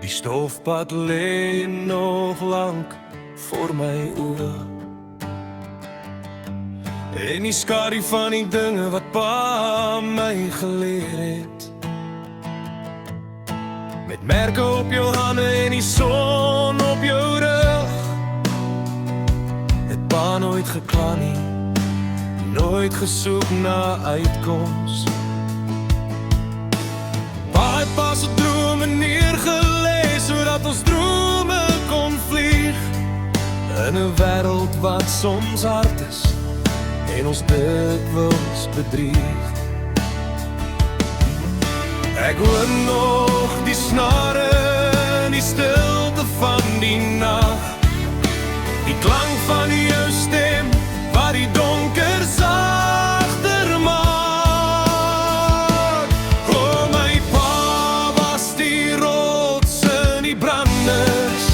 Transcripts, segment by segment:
Die stofpad lê nog lank voor my oë. En die skadu van die dinge wat pa my geleer het. Met merke op jou hande en die son op jou rug. Het pa nooit gekla nie, nooit gesoek na uitkoms. Pa het pa se drome neergelees, sodat ons drome kon vlieg. In 'n wêreld wat soms hard is en ons dikwels bedrieg. Ek hoor nog die snare in die stilte van die nag. Die klank van jou stem wat die donker sagter maak. O, my pa was die rots in die branders.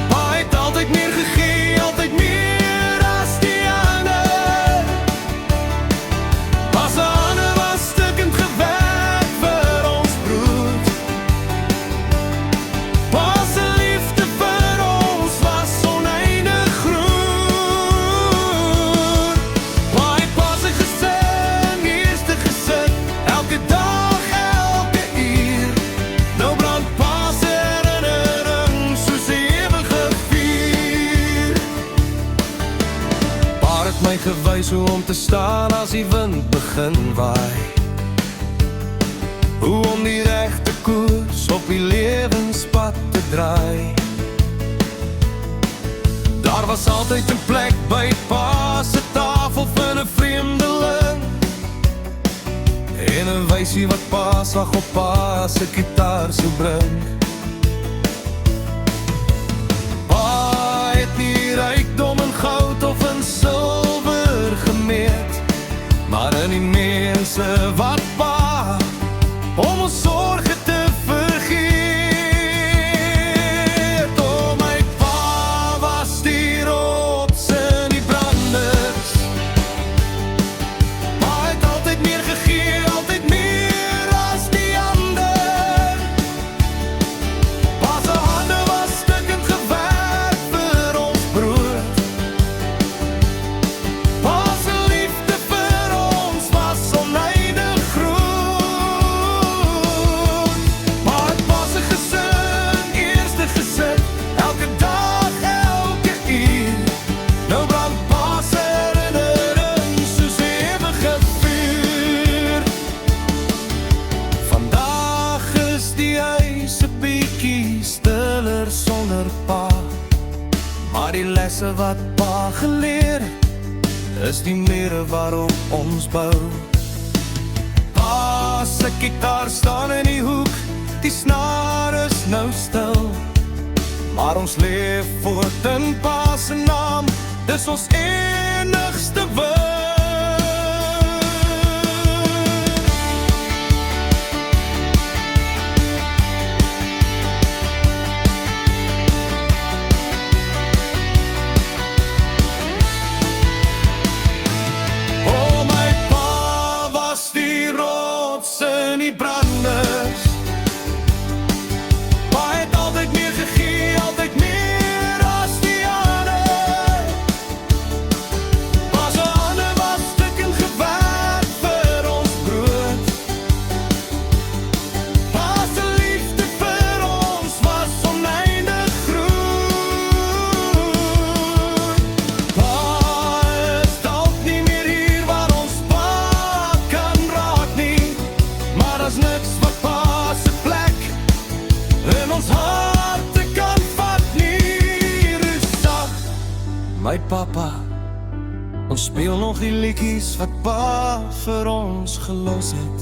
Pa het altyd meer gegee, altyd meer as die ander. Pa se hande was stukkend gewerk vir ons brood. Pa se liefde vir ons was oneindig groot. Pa het pa se gesin eerste gesit, elke dag, elke uur. Nou brand pa se herinnering soos 'n ewige vuur. Pa het my gewys hoe om te staan as die wind begin waai. Hoe om die regte koers op die lewenspad te draai. Daar was altyd 'n plek by pa se tafel vir 'n vreemdeling. En 'n wysie wat pa slag op pa se gitaar sou bring. Pa het nie rykdom in goud of in silwer gemeet, maar in die mense wat pa om ons sorge te vergeet. O, my pa was die rots in die branders. Pa het altyd meer gegee, altyd meer as die ander. Pa se hande was stukkend gewerk vir ons brood. Pa se liefde vir ons was oneindig groot. Pa het pa se gesin eerste gesit, elke dag, elke uur. Nou brand pa se herinnering soos 'n ewige vuur. Vandag is die huis 'n bietjie stiller sonder pa, maar die lesse wat pa geleer het, is die mure waarop ons bou. Pa se gitaar staan in die hoek, die snaar is nou stil, maar ons leef voort in pa se naam, dis ons enigste wil. O, my pa was die rots in die branders. Pa het altyd meer gegee, altyd meer as die ander. Pa se hande was stukkend gewerk vir ons brood. Pa se liefde vir ons was oneindig groot. Pa is dalk nie meer hier waar ons pa kan raak nie, maar daar's niks wat pa se plek in ons harte kan vat nie. Rustig, my papa, ons speel nog die liedjies wat pa vir ons gelos het.